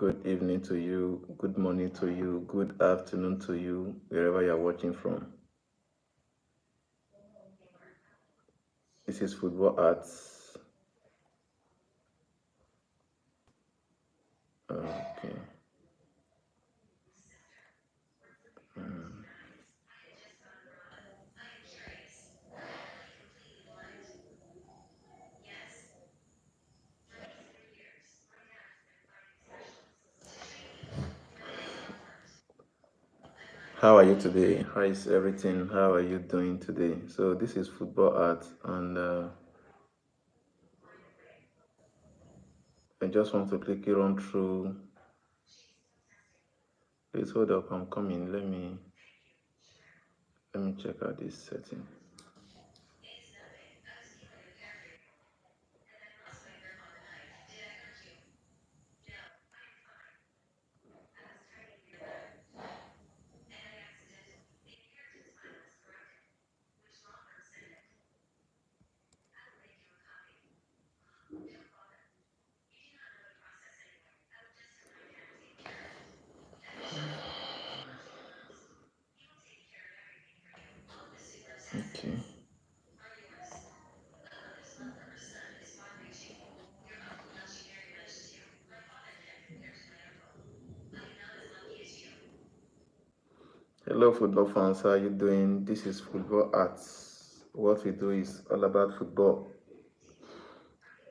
Good evening to you, good morning to you, good afternoon to you, wherever you're watching from. This is Football Arts. Okay. How are you today? How is everything? How are you doing today? So this is Football Arts, and I just want to quickly run through. Please hold up, I'm coming. Let me check out this setting. Okay. Hello, football fans. How are you doing? This is Football Arts. What we do is all about football.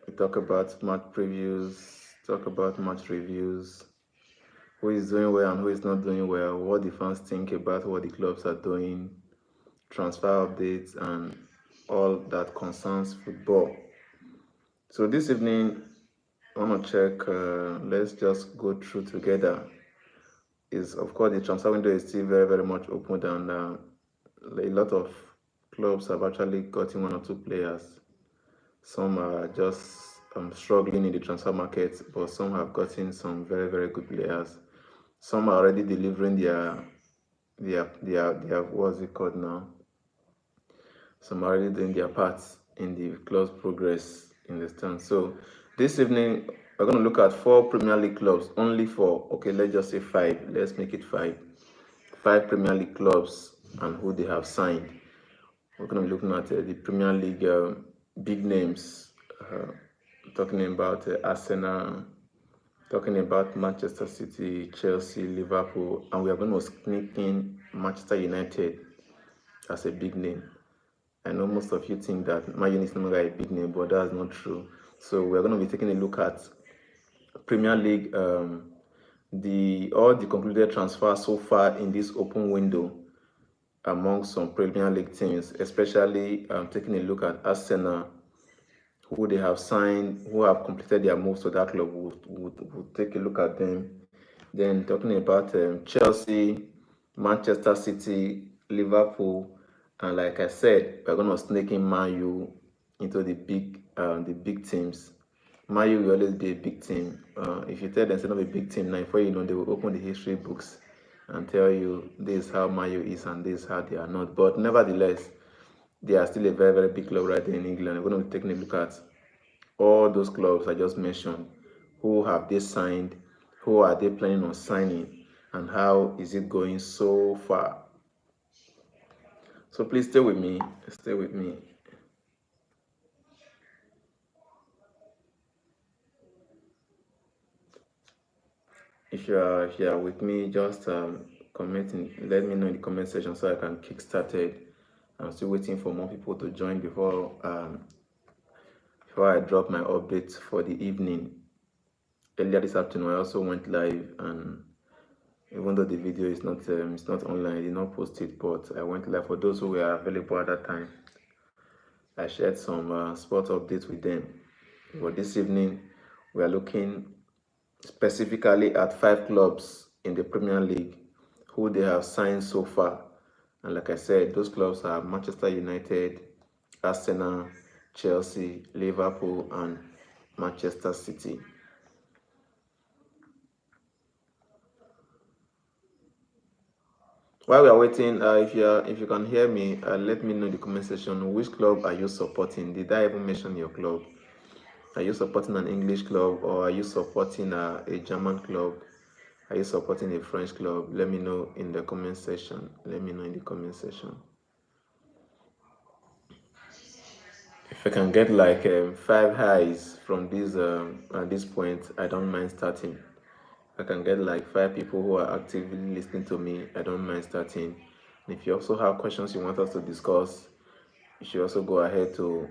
We talk about match previews, talk about match reviews, who is doing well and who is not doing well, what the fans think about what the clubs are doing, transfer updates, and all that concerns football. So this evening, I want to check, let's just go through together. Is of course the transfer window is still very, very much open, and a lot of clubs have actually gotten one or two players. Some are just struggling in the transfer market, but some have gotten some very, very good players. Some are already delivering their what's it called now? Some are already doing their parts in the club's progress in the stand. So this evening we're going to look at 4 Premier League clubs, only four. Okay, let's just say five. Let's make it five. 5 Premier League clubs and who they have signed. We're going to be looking at the Premier League big names, talking about Arsenal, talking about Manchester City, Chelsea, Liverpool, and we are going to sneak in Manchester United as a big name. I know most of you think that Man United is no longer a big name, but that's not true. So we're going to be taking a look at Premier League, all the concluded transfers so far in this open window among some Premier League teams, especially taking a look at Arsenal, who they have signed, who have completed their moves to that club. We'll take a look at them. Then talking about Chelsea, Manchester City, Liverpool, and like I said, we're gonna snake in Man U into the big teams. Man U will always be a big team. If you tell them it's not a big team now, before you know, they will open the history books and tell you this is how Man U is and this is how they are not. But nevertheless, they are still a very, very big club right there in England. We're going to be taking a look at all those clubs I just mentioned. Who have they signed? Who are they planning on signing? And how is it going so far? So please stay with me. Stay with me. If you are with me, just commenting. Let me know in the comment section so I can kick started. I'm still waiting for more people to join before I drop my updates for the evening. Earlier this afternoon, I also went live, and even though the video is not online, I did not post it, but I went live for those who were available at that time. I shared some sport updates with them. But this evening, we are looking specifically at 5 clubs in the Premier League who they have signed so far. And like I said, those clubs are Manchester United, Arsenal, Chelsea, Liverpool, and Manchester City. While we are waiting, if you can hear me, let me know in the comment section which club are you supporting. Did I even mention your club? Are you supporting an English club, or are you supporting a German club? Are you supporting a French club? Let me know in the comment section. Let me know in the comment section. If I can get like 5 highs from this at this point, I don't mind starting. I can get like 5 people who are actively listening to me, I don't mind starting. And if you also have questions you want us to discuss, you should also go ahead to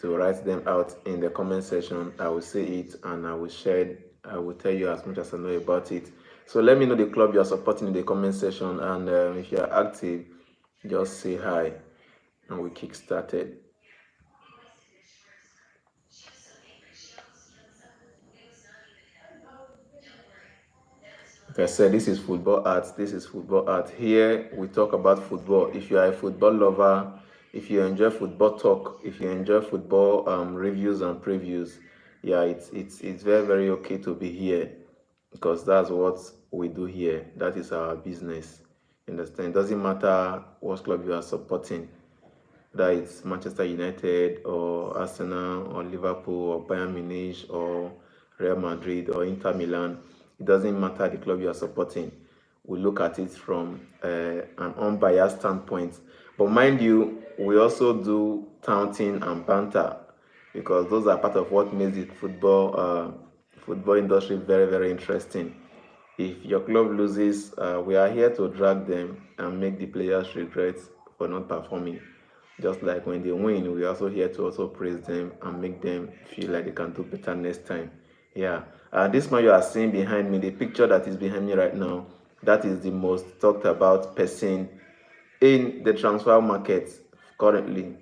write them out in the comment section. I will see it and I will share it. I will tell you as much as I know about it. So let me know the club you are supporting in the comment section, and if you are active, just say hi and we kick started. Like I said, this is football art. This is football art. Here we talk about football. If you are a football lover, if you enjoy football talk, if you enjoy football reviews and previews, yeah, it's very okay to be here, because that's what we do here. That is our business. You understand? It doesn't matter what club you are supporting, that it's Manchester United or Arsenal or Liverpool or Bayern Munich or Real Madrid or Inter Milan. It doesn't matter the club you are supporting. We look at it from an unbiased standpoint. But mind you, we also do taunting and banter, because those are part of what makes the football industry very interesting. If your club loses, we are here to drag them and make the players regret for not performing. Just like when they win, we're also here to also praise them and make them feel like they can do better next time. Yeah. This man you are seeing behind me, the picture that is behind me right now, that is the most talked about person in the transfer market currently.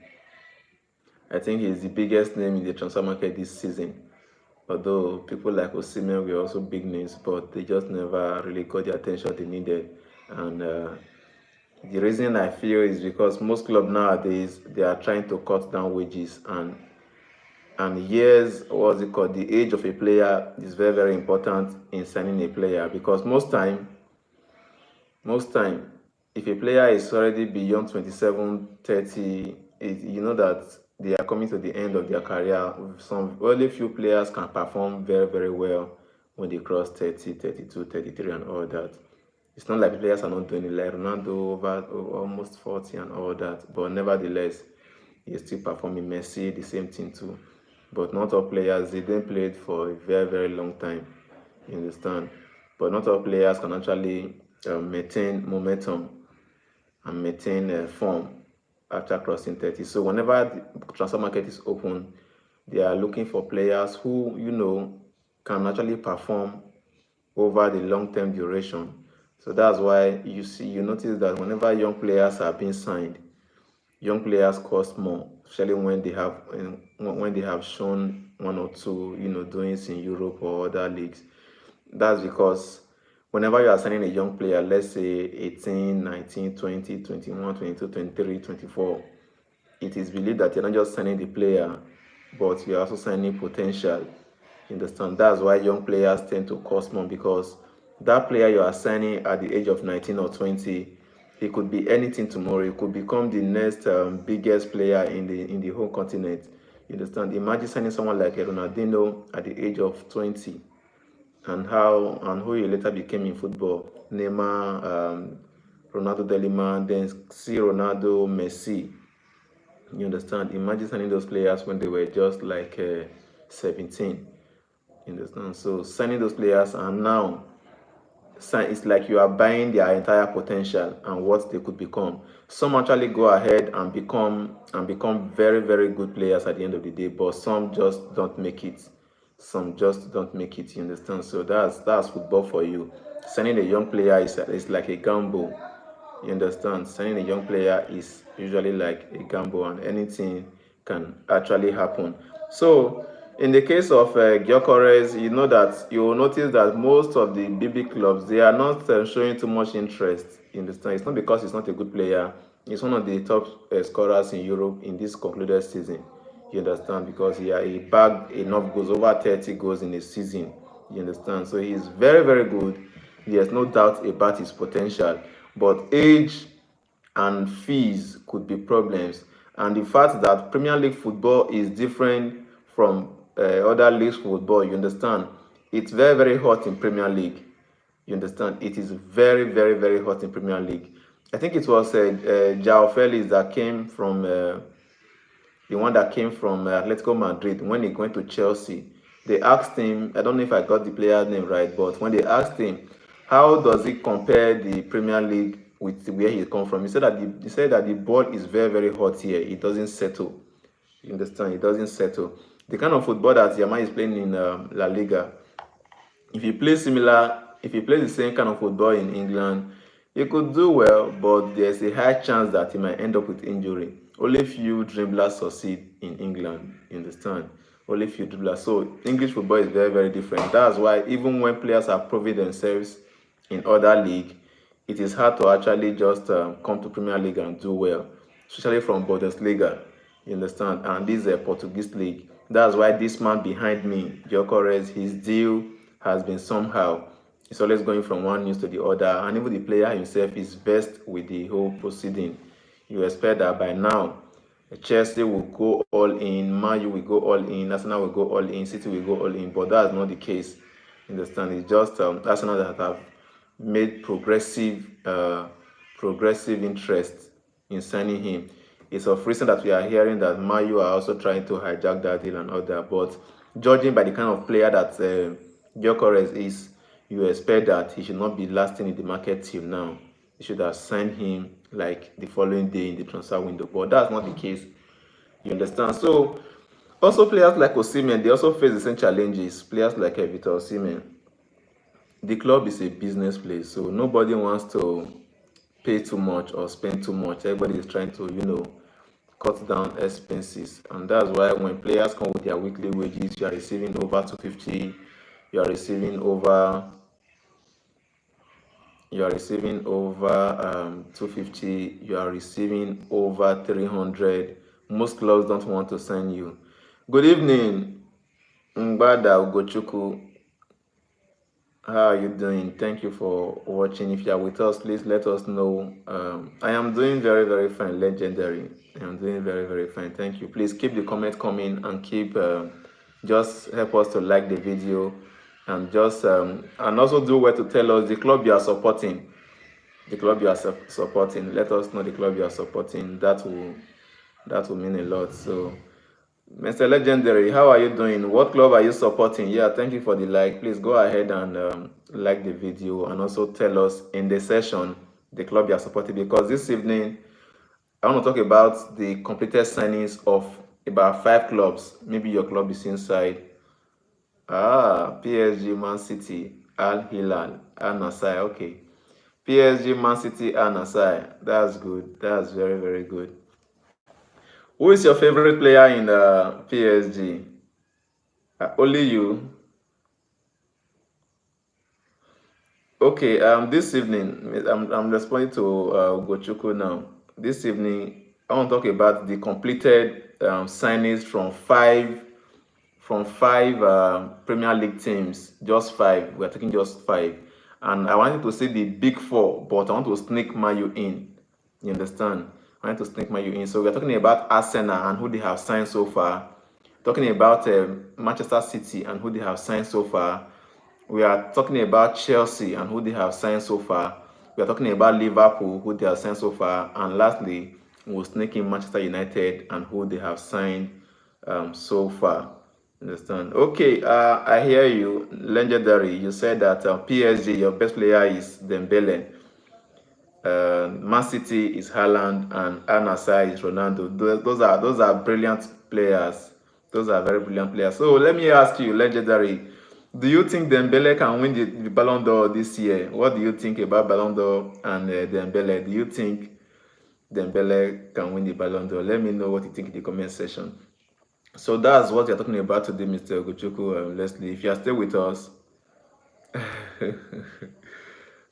I think he's the biggest name in the transfer market this season. Although people like Osimhen were also big names, but they just never really got the attention they needed. And the reason I feel is because most clubs nowadays, they are trying to cut down wages, and years, what's it called, the age of a player is very important in signing a player, because most time, if a player is already beyond 27, 30, you know that they are coming to the end of their career. Some only few players can perform very well when they cross 30, 32, 33 and all that. It's not like players are not doing it, like Ronaldo over almost 40 and all that, but nevertheless, he's still performing. Messi, the same thing too. But not all players, they didn't play it for a very long time. You understand? But not all players can actually maintain momentum and maintain form after crossing 30. So whenever the transfer market is open, they are looking for players who, can actually perform over the long-term duration. So that's why you notice that whenever young players are being signed, young players cost more, especially when they have shown one or two, doings in Europe or other leagues. That's because whenever you are signing a young player, let's say 18, 19, 20, 21, 22, 23, 24, it is believed that you're not just signing the player, but you're also signing potential. You understand? That's why young players tend to cost more, because that player you are signing at the age of 19 or 20, he could be anything tomorrow. He could become the next biggest player in the whole continent. You understand? Imagine signing someone like Ronaldinho at the age of 20, and who he later became in football. Neymar, Ronaldo de Lima, then see Ronaldo, Messi. You understand? Imagine signing those players when they were just like 17. You understand? So signing those players, and now it's like you are buying their entire potential and what they could become. Some actually go ahead and become very good players at the end of the day, but some just don't make it. Some just don't make it. You understand? So that's football for you. Signing a young player is like a gamble. You understand? Signing a young player is usually like a gamble, and anything can actually happen. So, in the case of Gyökeres, you will notice that most of the BB clubs, they are not showing too much interest. You understand? It's not because he's not a good player. He's one of the top scorers in Europe in this concluded season. You understand? Because he bagged enough goals, over 30 goals in a season. You understand? So he's very good. There's no doubt about his potential. But age and fees could be problems. And the fact that Premier League football is different from other leagues football, you understand, it's very, very hot in Premier League. You understand? It is very, very, very hot in Premier League. I think it was João Felix that came from the one that came from Atletico Madrid when he went to Chelsea. They asked him, I don't know if I got the player's name right, but when they asked him, how does he compare the Premier League with where he come from? He said that the ball is very, very hot here. It doesn't settle. You understand? It doesn't settle. The kind of football that Yamal is playing in La Liga, if you play the same kind of football in England, he could do well, but there's a high chance that he might end up with injury. Only few dribblers succeed in England, you understand? Only few dribblers. So English football is very, very different. That's why even when players are proving themselves in other league, it is hard to actually just come to Premier League and do well, especially from Bundesliga. You understand? And this is a Portuguese league. That's why this man behind me, Gyökeres, his deal has been somehow. He's always going from one news to the other, and even the player himself is versed with the whole proceeding. You expect that by now, Chelsea will go all in, Man U will go all in, Arsenal will go all in, City will go all in, but that's not the case. You understand? It's just Arsenal that have made progressive interest in signing him. It's of recent that we are hearing that Man U are also trying to hijack that deal and all that. But judging by the kind of player that Gyökeres is, you expect that he should not be lasting in the market till now. They should have signed him like the following day in the transfer window, but that's not the case. You understand? So also players like Osimhen, they also face the same challenges. Players like Victor Osimhen, the club is a business place, so nobody wants to pay too much or spend too much. Everybody is trying to, cut down expenses, and that's why when players come with their weekly wages, you are receiving over 250, you are receiving over 250, you are receiving over 300. Most clubs don't want to sign you. Good evening, Ngbada Ugochukwu. How are you doing? Thank you for watching. If you are with us, please let us know. I am doing very, very fine. Legendary. I am doing very, very fine. Thank you. Please keep the comment coming and keep just help us to like the video, and just and also do well to tell us the club you are supporting. The club you are supporting. Let us know the club you are supporting. That will mean a lot. So, Mr. Legendary, how are you doing? What club are you supporting? Yeah, thank you for the like. Please go ahead and like the video, and also tell us in the session the club you are supporting, because this evening I want to talk about the completed signings of about 5 clubs. Maybe your club is inside. PSG, Man City, Al Hilal, Al Nassr. Okay. PSG, Man City, Al Nassr. That's good. That's very, very good. Who is your favorite player in the PSG? Only you. Okay. This evening, I'm responding to Gochuku now. This evening, I want to talk about the completed signings from five Premier League teams. Just 5. We're taking just 5, and I wanted to say the big 4, but I want to sneak Mayu in. You understand? I want to sneak Mayu in. So we're talking about Arsenal and who they have signed so far. Talking about Manchester City and who they have signed so far. We are talking about Chelsea and who they have signed so far. We are talking about Liverpool, who they have signed so far. And lastly, we'll sneak in Manchester United and who they have signed so far. Understand? Okay, I hear you, Legendary. You said that PSG, your best player is Dembele. Man City is Haaland, and Al Nassr is Ronaldo. Those are brilliant players. Those are very brilliant players. So let me ask you, Legendary, do you think Dembele can win the Ballon d'Or this year? What do you think about Ballon d'Or and Dembele? Do you think Dembele can win the Ballon d'Or? Let me know what you think in the comment section. So that's what you're talking about today, Mr. Ogochukwu, Leslie. If you are still with us,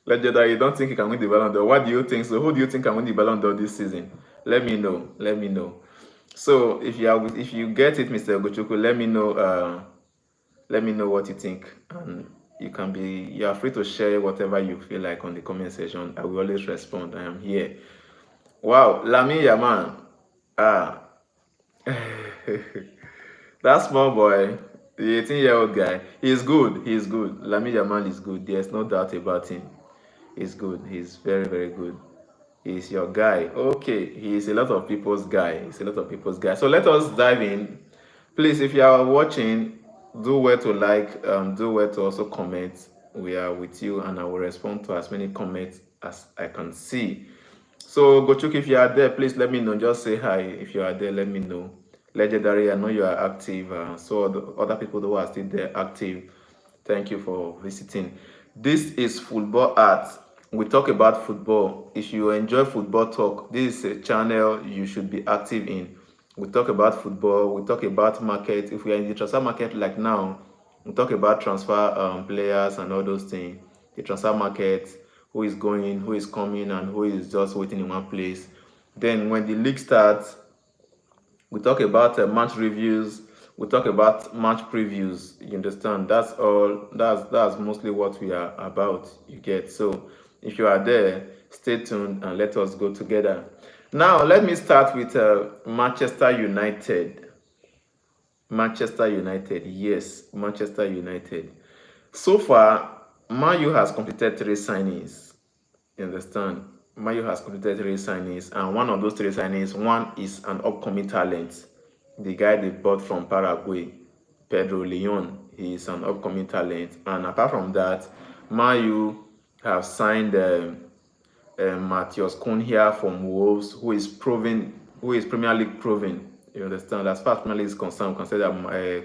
Legendary, you don't think he can win the Ballon d'Or? What do you think? So who do you think can win the Ballon d'Or this season? Let me know. Let me know. So if you get it, Mr. Ogochukwu, let me know. Let me know what you think, and you are free to share whatever you feel like on the comment section. I will always respond. I am here. Wow, Lamine Yamal. That small boy. The 18-year-old guy. He's good. He's good. Lamine Yamal is good. There's no doubt about him. He's good. He's very, very good. He's your guy. Okay, he's a lot of people's guy. He's a lot of people's guy. So let us dive in. Please, if you are watching, do well to like, do well to also comment. We are with you, and I will respond to as many comments as I can see. So Gochuk, if you are there, please let me know. Just say hi. If you are there, let me know. Legendary, I know you are active. So the other people who are still there active, thank you for visiting. This is Football Art. We talk about football. If you enjoy football talk, this is a channel you should be active in. We talk about football. We talk about market. If we are in the transfer market like now, we talk about transfer players and all those things. The transfer market, who is going, who is coming, and who is just waiting in one place. Then when the league starts, we talk about match reviews. We talk about match previews. You understand? That's all. That's mostly what we are about. You get. So if you are there, stay tuned and let us go together. Now let me start with Manchester United. Manchester United, yes, Manchester United. So far, Man U has completed 3 signings. You understand? Man U has completed 3 signings, and one of those 3 signings, one is an upcoming talent. The guy they bought from Paraguay, Pedro Leon. He is an upcoming talent, and apart from that, Man U have signed Matheus Cunha from Wolves, who is Premier League proven. You understand? As far as Premier League is concerned, consider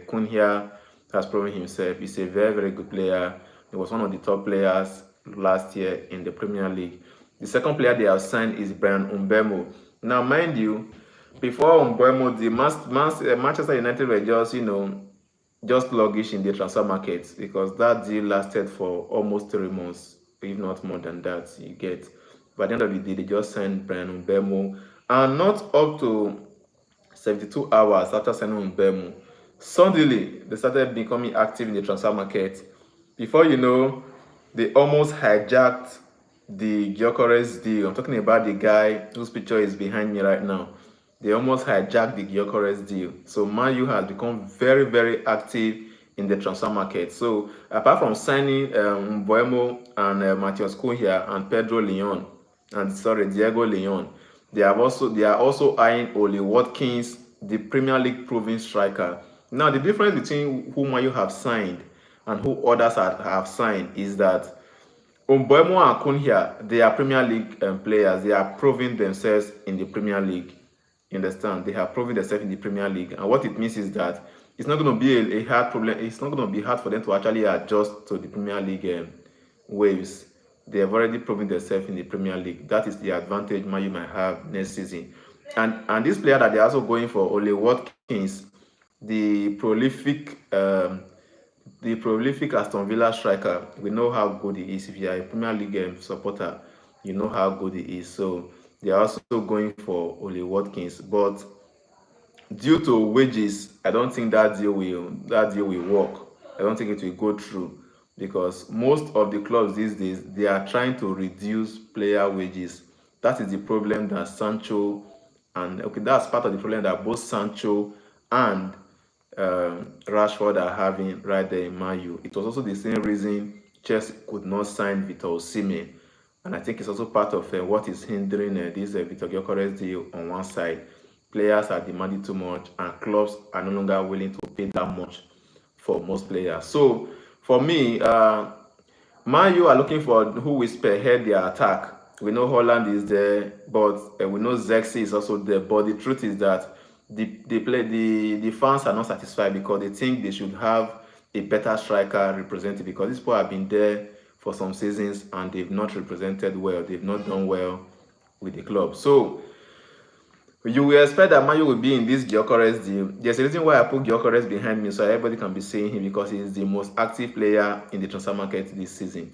Cunha has proven himself. He's a very, very good player. He was one of the top players last year in the Premier League. The second player they have signed is Brian Mbeumo. Now, mind you, before Mbeumo, the Manchester United were just sluggish in the transfer market because that deal lasted for almost 3 months, if not more than that. You get. By the end of the day, they just signed Brian Mbeumo, and not up to 72 hours after signing Mbeumo, suddenly they started becoming active in the transfer market. Before you know, they almost hijacked the Gyökeres deal. I'm talking about the guy whose picture is behind me right now. They almost hijacked the Gyökeres deal. So Man U has become very, very active in the transfer market. So apart from signing Mbeumo and Matheus Cunha and Pedro Leon, and sorry, Diego Leon, they are also eyeing Oli Watkins, the Premier League proven striker. Now the difference between who Man U have signed and who others have signed is that Mbeumo and Cunha, they are Premier League players. They are proving themselves in the Premier League. You understand? They have proven themselves in the Premier League, and what it means is that it's not going to be a hard problem. It's not going to be hard for them to actually adjust to the Premier League waves. They have already proven themselves in the Premier League. That is the advantage Man U might have next season. And this player that they're also going for, Ole Watkins, the prolific Aston Villa striker. We know how good he is. If you are a Premier League supporter, you know how good he is. So they are also going for Ole Watkins, but due to wages, I don't think that deal will work. I don't think it will go through because most of the clubs these days, they are trying to reduce player wages. That is the problem that Sancho and that's part of the problem that both Sancho and Rashford are having right there in Man U. It was also the same reason Chelsea could not sign Victor Osimhen, and I think it's also part of what is hindering this Victor Gyökeres deal on one side. Players are demanding too much, and clubs are no longer willing to pay that much for most players. So for me, Man U are looking for who will spearhead their attack. We know Holland is there, but we know Zexi is also there. But the truth is that the fans are not satisfied because they think they should have a better striker represented, because these people have been there for some seasons and they've not represented well. They've not done well with the club. So you will expect that Man U will be in this Gyökeres deal. There's a reason why I put Gyökeres behind me so everybody can be saying him, because he's the most active player in the transfer market this season.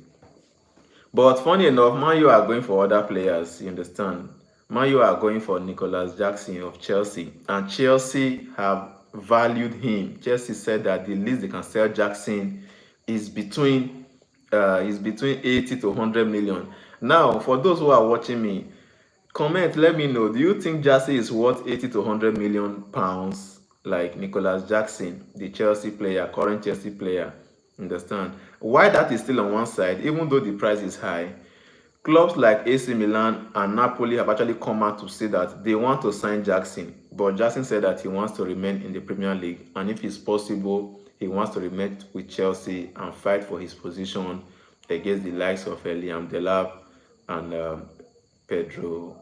But funny enough, Man U are going for other players, you understand? Man U are going for Nicolas Jackson of Chelsea, and Chelsea have valued him. Chelsea said that the least they can sell Jackson is between 80 to 100 million. Now, for those who are watching me, comment, let me know, do you think Jackson is worth 80 to 100 million pounds? like Nicholas Jackson, the Chelsea player, current Chelsea player. Understand? Why that is still on one side, even though the price is high, clubs like AC Milan and Napoli have actually come out to say that they want to sign Jackson, but Jackson said that he wants to remain in the Premier League, and if it's possible, he wants to remain with Chelsea and fight for his position against the likes of Liam Delap and Pedro,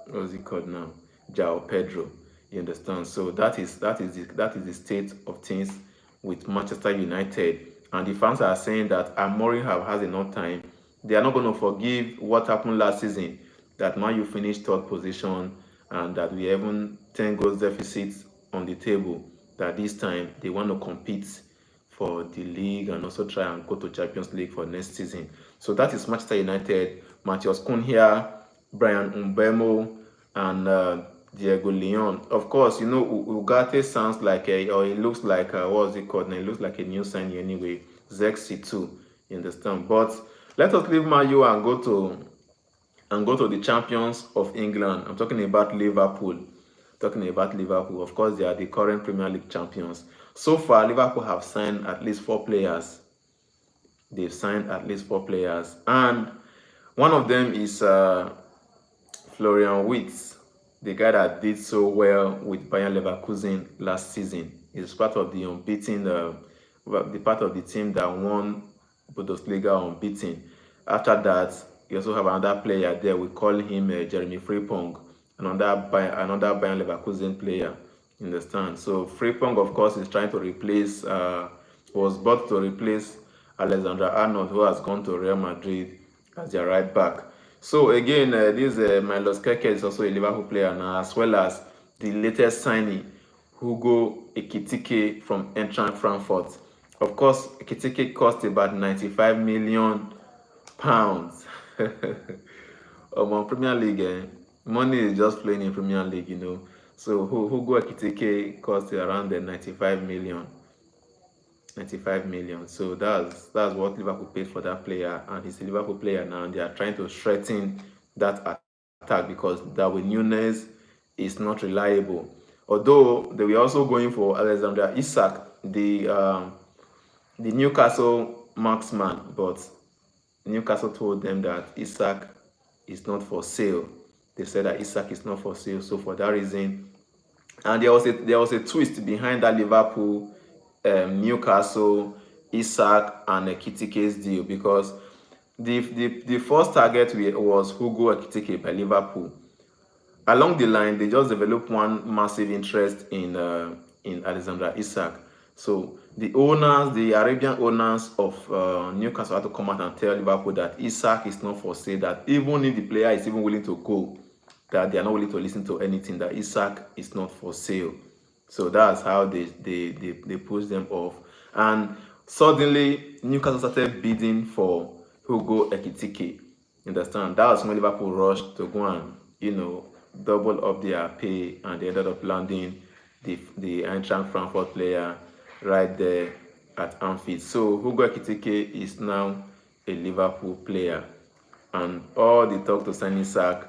what's he called now? João Pedro. You understand? So that is the state of things with Manchester United. And the fans are saying that Amorim has enough time. They are not going to forgive what happened last season, that Man U finished third position and that we even 10 goals deficit on the table. That this time they want to compete for the league and also try and go to Champions League for next season. So that is Manchester United. Matheus Cunha, Brian Mbeumo, and Diego Leon. Of course, you know Ugarte sounds like or it looks like what's it called? Now? It looks like a new signing anyway. Zexi too. You understand? But let us leave Man U and go to the champions of England. I'm talking about Liverpool. Talking about Liverpool, of course, they are the current Premier League champions. So far, Liverpool have signed at least 4 players. They've signed at least 4 players, and one of them is Florian Wirtz, the guy that did so well with Bayern Leverkusen last season. He's part of the unbeaten, the part of the team that won Bundesliga unbeaten. After that, you also have another player there. We call him Jeremy Frimpong, another Bayern Leverkusen player. You understand? So Frimpong, of course, is trying to replace, was bought to replace Alexander Arnold, who has gone to Real Madrid as their right back. So again, this Milos Keke is also a Liverpool player now, as well as the latest signing, Hugo Ekitike from Eintracht Frankfurt. Of course, Ekitike cost about £95 million. Premier League, money is just flowing in Premier League, you know. So Hugo Ekitike cost around the 95 million. 95 million. So that's what Liverpool paid for that player, and he's a Liverpool player now, and they are trying to strengthen that attack because Darwin Núñez is not reliable. Although they were also going for Alexander Isak, the Newcastle marksman, but Newcastle told them that Isak is not for sale. They said that Isak is not for sale. So for that reason, and there was a twist behind that Liverpool, Newcastle, Isak, and Ekitike's deal, because the first target was Hugo Ekitike by Liverpool. Along the line, they just developed one massive interest in Alexander Isak. So the Arabian owners of Newcastle had to come out and tell Liverpool that Isak is not for sale, that even if the player is even willing to go, that they are not willing to listen to anything, that Isak is not for sale. So that's how they pushed them off. And suddenly, Newcastle started bidding for Hugo Ekitike. Understand? That was when Liverpool rushed to go and, double up their pay, and they ended up landing the Eintracht Frankfurt player right there at Anfield. So Hugo Ekitike is now a Liverpool player, and all the talk to sign Isak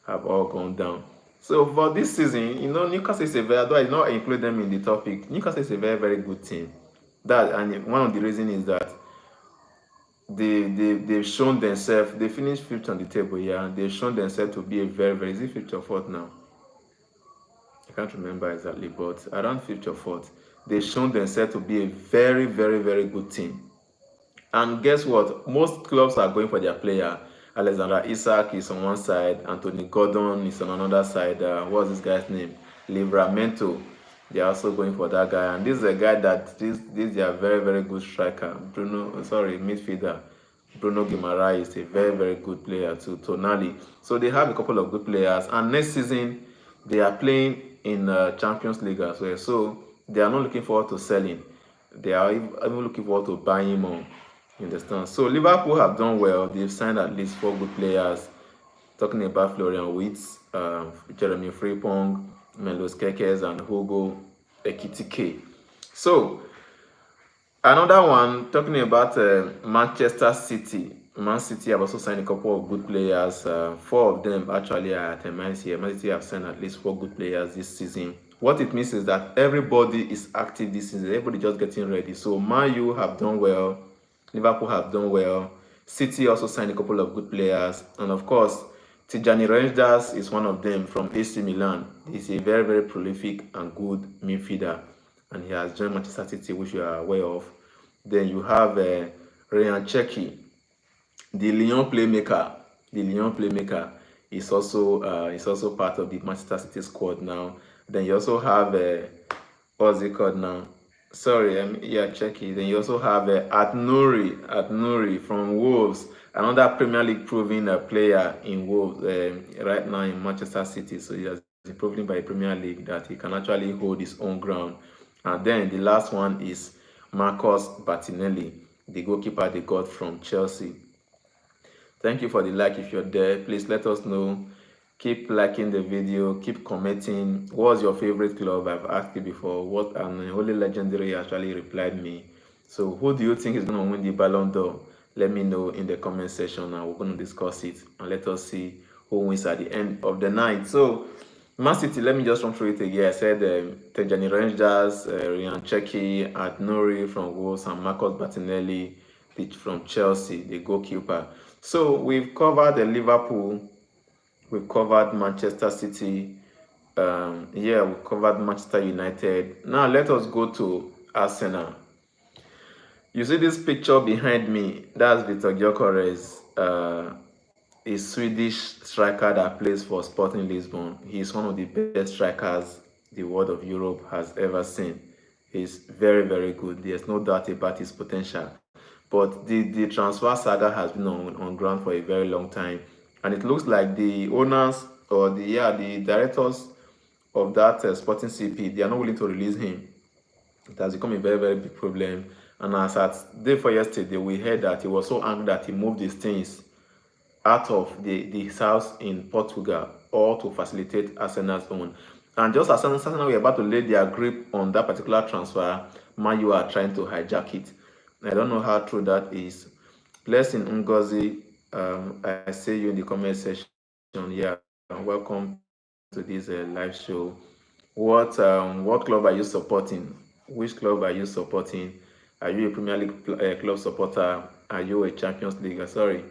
have all gone down. So for this season, Newcastle is although I did not include them in the topic, Newcastle is a very, very good team. And one of the reasons is that they've shown themselves. They finished fifth on the table here, and they've shown themselves to be a very, very, is it fifth or fourth now? I can't remember exactly, but around fifth or fourth. They've shown themselves to be a very, very, very good team. And guess what? Most clubs are going for their player. Alexander Isak is on one side, Anthony Gordon is on another side. What's this guy's name? Livramento. They are also going for that guy. And this is a guy that this is a very, very good striker. Midfielder. Bruno Guimaraes is a very, very good player too. Tonali. So they have a couple of good players. And next season, they are playing in Champions League as well. So they are not looking forward to selling. They are even looking forward to buying more. You understand? So Liverpool have done well. They've signed at least 4 good players. Talking about Florian Wirtz, Jeremy Frimpong, Milos Keke, and Hugo Ekitike. So another one, talking about Manchester City. Man City have also signed a couple of good players. 4 of them actually are at Man City. Man City have signed at least 4 good players this season What it means is that everybody is active this season. Everybody just getting ready. So Man U have done well, Liverpool have done well. City also signed a couple of good players, and of course, Tijani Reinders is one of them from AC Milan. He's a very, very prolific and good midfielder, and he has joined Manchester City, which you are aware of. Then you have Ryan Cherki, the Lyon playmaker is also part of the Manchester City squad now. Then you also have what's it called now? Sorry, yeah, check it. Then you also have At Nouri from Wolves, another Premier League proven player in Wolves right now in Manchester City. So he has been proven by the Premier League that he can actually hold his own ground. And then the last one is Marcos Bettinelli, the goalkeeper they got from Chelsea. Thank you for the like. If you're there, please let us know. Keep liking the video, keep commenting. What's your favorite club? I've asked you before. What, and Holy Legendary actually replied me. So who do you think is going to win the Ballon d'Or? Let me know in the comment section, and we're going to discuss it, and let us see who wins at the end of the night. So Man City, let me just run through it again. I said Tijani Rangers, Ryan Cherki, At-Nouri from Wolves, and Marcos Bettinelli from Chelsea, the goalkeeper. So we've covered the Liverpool, we've covered Manchester City, we've covered Manchester United. Now let us go to Arsenal. You see this picture behind me? That's Victor Gyökeres, a Swedish striker that plays for Sporting Lisbon. He's one of the best strikers the world of Europe has ever seen. He's very, very good. There's no doubt about his potential. But the transfer saga has been on ground for a very long time. And it looks like the owners or the directors of that Sporting CP, they are not willing to release him. It has become a very, very big problem. And as at day for yesterday, we heard that he was so angry that he moved his things out of his house in Portugal, or to facilitate Arsenal's own. And just as Arsenal were about to lay their grip on that particular transfer, Man U are trying to hijack it. I don't know how true that is. Blessing Ngozi, I see you in the comment section. Yeah, welcome to this live show. What club are you supporting? Which club are you supporting? Are you a Premier League club supporter? Are you a Champions League? Sorry.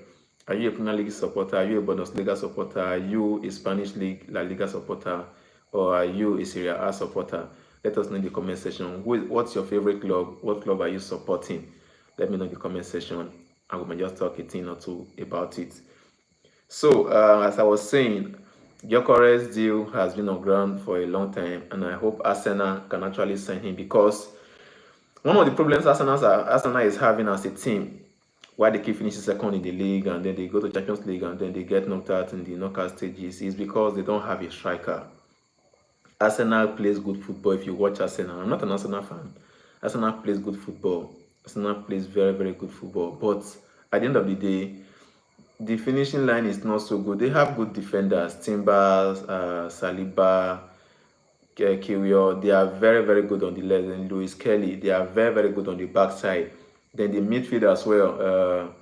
Are you a Premier League supporter? Are you a Bundesliga supporter? Are you a Spanish League, La Liga supporter? Or are you a Serie A supporter? Let us know in the comment section. What's your favorite club? What club are you supporting? Let me know in the comment section, and we may just talk a thing or two about it. So, as I was saying, Gyökeres deal has been on ground for a long time, and I hope Arsenal can actually sign him, because one of the problems Arsenal is having as a team, why they keep finishing second in the league and then they go to Champions League and then they get knocked out in the knockout stages, is because they don't have a striker. Arsenal plays good football. If you watch Arsenal, I'm not an Arsenal fan. Arsenal plays good football. Arsenal plays very, very good football. But at the end of the day, the finishing line is not so good. They have good defenders, Timbers, Saliba, Kiwior. They are very, very good on the left. And Lewis Kelly, they are very, very good on the backside. Then the midfield as well,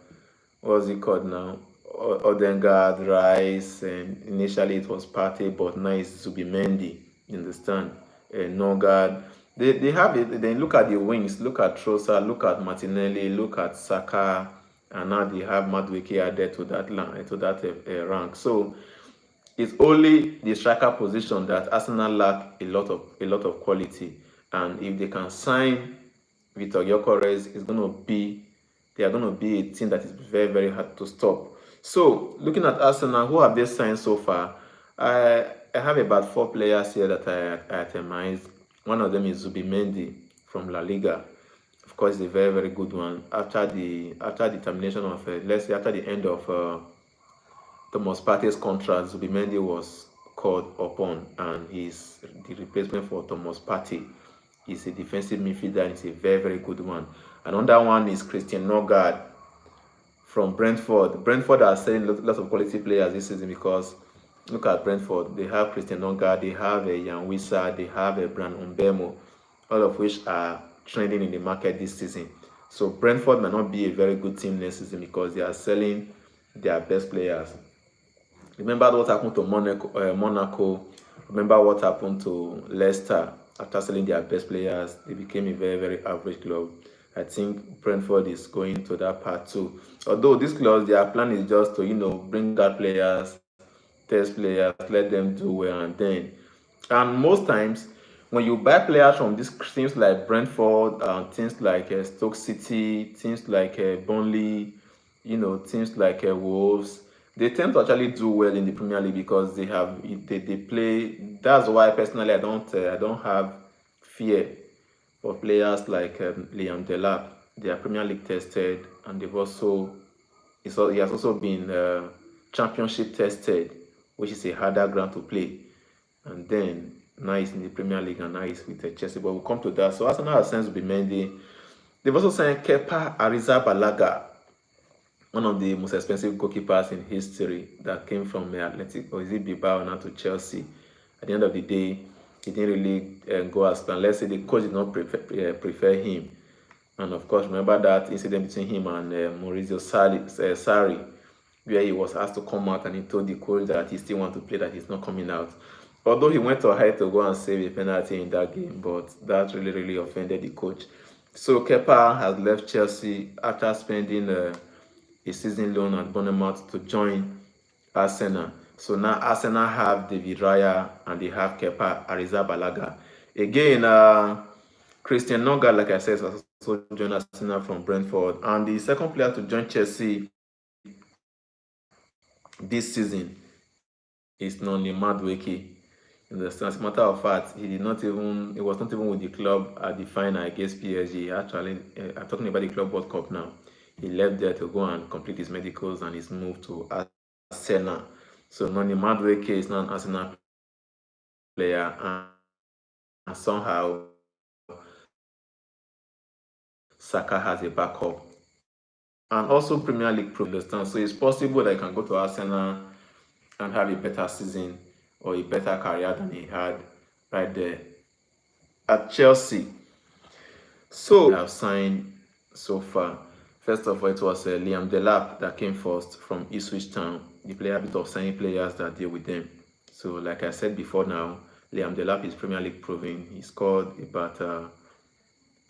what's it called now? Odegaard, Rice, and initially it was Partey, but now it's Zubimendi. You understand? Nogard. They have it. Then look at the wings. Look at Trossard. Look at Martinelli. Look at Saka, and now they have Madueke added to that line, to that rank. So it's only the striker position that Arsenal lack a lot of quality, and if they can sign Victor Gyökeres, they are going to be a team that is very, very hard to stop. So looking at Arsenal, who have they signed so far? I have about 4 players here that I itemize. One of them is Zubimendi from La Liga. Of course, it's a very, very good one. After the termination of, let's say, after the end of Thomas Partey's contract, Zubimendi was called upon, and he's the replacement for Thomas Partey. He's a defensive midfielder, and he's a very, very good one. Another one is Christian Nogard from Brentford. Brentford are selling lots of quality players this season, because look at Brentford. They have Christian Nogard, they have Jan Wissa, they have Brand Mbemo, all of which are trending in the market this season. So Brentford might not be a very good team next season, because they are selling their best players. Remember what happened to Monaco Remember what happened to Leicester after selling their best players? They became a very, very average club. I think Brentford is going to that part too. Although this club, their plan is just to, bring out players, test players, let them do well, and most times when you buy players from these teams like Brentford, teams like Stoke City, teams like Burnley, teams like Wolves, they tend to actually do well in the Premier League because they play. That's why personally I don't have fear for players like Liam Delap. They are Premier League tested, and he has also been Championship tested, which is a harder ground to play. And then now he's in the Premier League and now he's with Chelsea. But we'll come to that. So Arsenal has signed Zubimendi. They've also signed Kepa Arrizabalaga, one of the most expensive goalkeepers in history that came from Athletic or is it Bilbao now to Chelsea. At the end of the day, he didn't really go as planned. Let's say the coach did not prefer him. And of course, remember that incident between him and Maurizio Sarri, where he was asked to come out and he told the coach that he still wants to play, that he's not coming out. Although he went ahead to go and save a penalty in that game, but that really, really offended the coach. So Kepa has left Chelsea after spending a season loan at Bournemouth to join Arsenal. So now Arsenal have David Raya and they have Kepa Arrizabalaga. Again, Christian Noga, like I said, has also joined Arsenal from Brentford. And the second player to join Chelsea this season is Noni Madueke. As a matter of fact, he was not even with the club at the final against PSG. Actually, I'm talking about the Club World Cup now. He left there to go and complete his medicals and he's moved to Arsenal. So Noni Madueke is now an Arsenal player and somehow Saka has a backup. And also Premier League pro understand. So it's possible that he can go to Arsenal and have a better season or a better career than he had right there at Chelsea. So we have signed so far. First of all, it was Liam Delap that came first from Ipswich Town. The player a bit of signing players that deal with them. So like I said before now, Liam Delap is Premier League proven. He scored about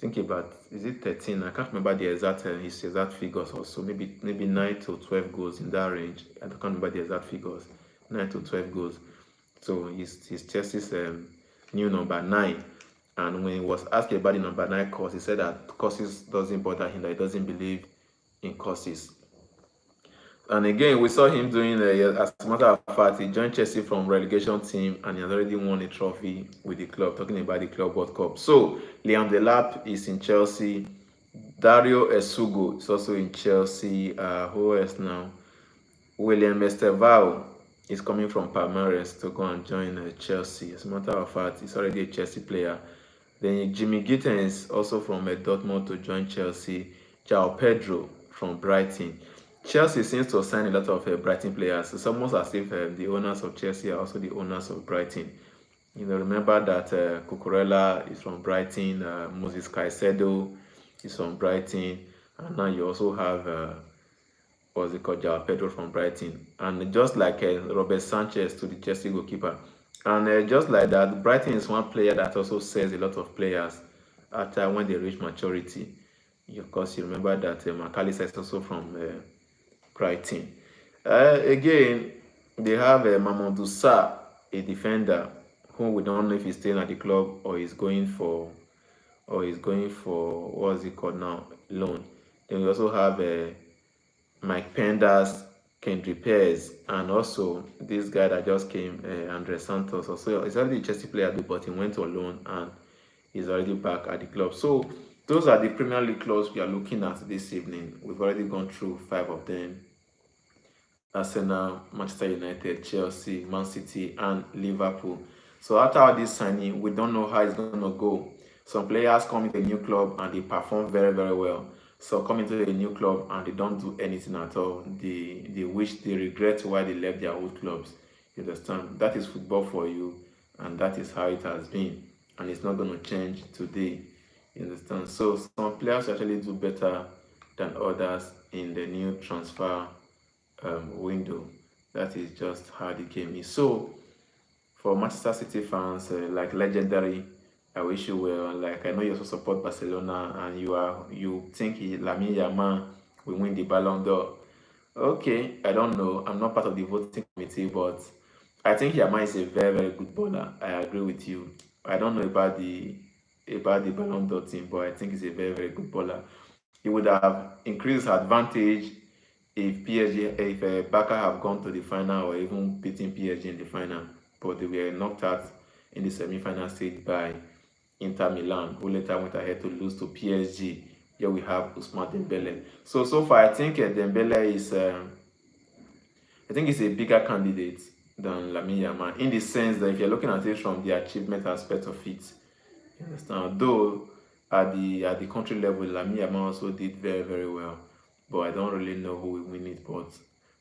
is it 13? I can't remember the exact his exact figures also. Maybe 9 to 12 goals in that range. I can't remember the exact figures. 9 to 12 goals. So he's Chelsea's new number 9. And when he was asked about the number 9 course, he said that courses doesn't bother him, that he doesn't believe in courses. And again, we saw him doing, as a matter of fact, he joined Chelsea from relegation team and he has already won a trophy with the club, talking about the Club World Cup. So, Liam Delap is in Chelsea. Dario Esugo is also in Chelsea. Who else now? William Estevao is coming from Palmeiras to go and join Chelsea. As a matter of fact, he's already a Chelsea player. Then Jimmy Gittens, also from Dortmund, to join Chelsea. João Pedro from Brighton. Chelsea seems to sign a lot of Brighton players. It's almost as if the owners of Chelsea are also the owners of Brighton. Remember that Cucurella is from Brighton, Moses Caicedo is from Brighton, and now you also have what's it called, João Pedro from Brighton. And just like Robert Sanchez to the Chelsea goalkeeper. And just like that, Brighton is one player that also sells a lot of players after when they reach maturity. Of course, you remember that McAllister is also from Brighton. Again, they have Mamadou Sarr, a defender, who we don't know if he's staying at the club or he's going for what's it called now, loan. Then we also have Mike Penders, Kendrick Perez, and also this guy that just came, Andre Santos. Also, he's already a Chelsea player, but he went on loan and he's already back at the club. So those are the Premier League clubs we are looking at this evening. We've already gone through 5 of them: Arsenal, Manchester United, Chelsea, Man City, and Liverpool. So after all this signing, we don't know how it's going to go. Some players come into a new club and they perform very, very well. So come into a new club and they don't do anything at all. They regret why they left their old clubs. You understand? That is football for you, and that is how it has been. And it's not going to change today. You understand? So some players actually do better than others in the new transfer window. That is just how the game is. So For Manchester City fans, like legendary, I wish you well. Like I know you also support Barcelona, and you think Lamine Yamal will win the Ballon d'Or. Okay, I don't know. I'm not part of the voting committee, but I think Yamal is a very good bowler. I agree with you. I don't know about the Ballon d'Or team, but I think he's a very good bowler. He would have increased his advantage if Barca have gone to the final or even beating PSG in the final, but they were knocked out in the semi-final stage by Inter Milan, who later went ahead to lose to PSG. Here we have Ousmane Dembele. So far, I think Dembele is, I think he's a bigger candidate than Lamine Yamal in the sense that if you're looking at it from the achievement aspect of it, you understand. Though at the country level, Lamine Yamal also did very well, but I don't really know who will win it. But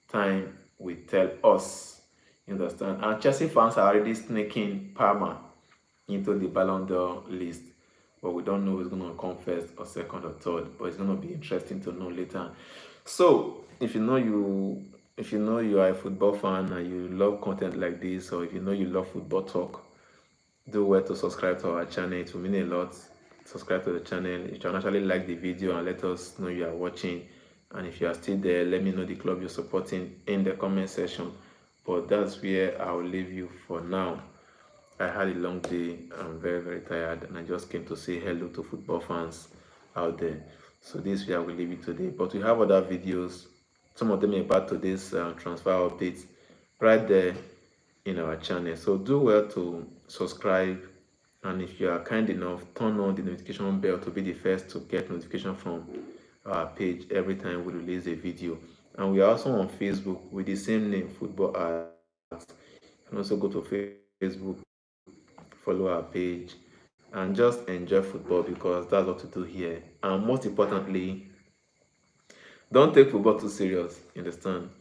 time will tell us. You understand? And Chelsea fans are already sneaking Parma into the Ballon d'Or list, but we don't know who's going to come first or second or third. But it's going to be interesting to know later. So if you know you are a football fan and you love content like this, or if you know you love football talk, do well to subscribe to our channel. It will mean a lot. Subscribe to the channel. You can actually like the video and let us know you are watching. And if you are still there, let me know the club you're supporting in the comment section. But that's where I'll leave you for now. I had a long day. I'm very tired, and I just came to say hello to football fans out there. So this is where I will leave it today. But we have other videos. Some of them about today's transfer updates right there in our channel. So do well to subscribe, and if you are kind enough, turn on the notification bell to be the first to get notification from our page every time we release a video. And we are also on Facebook with the same name, Football Arts. You can also go to Facebook, follow our page, and just enjoy football because that's what we do here. And most importantly, don't take football too serious. You understand?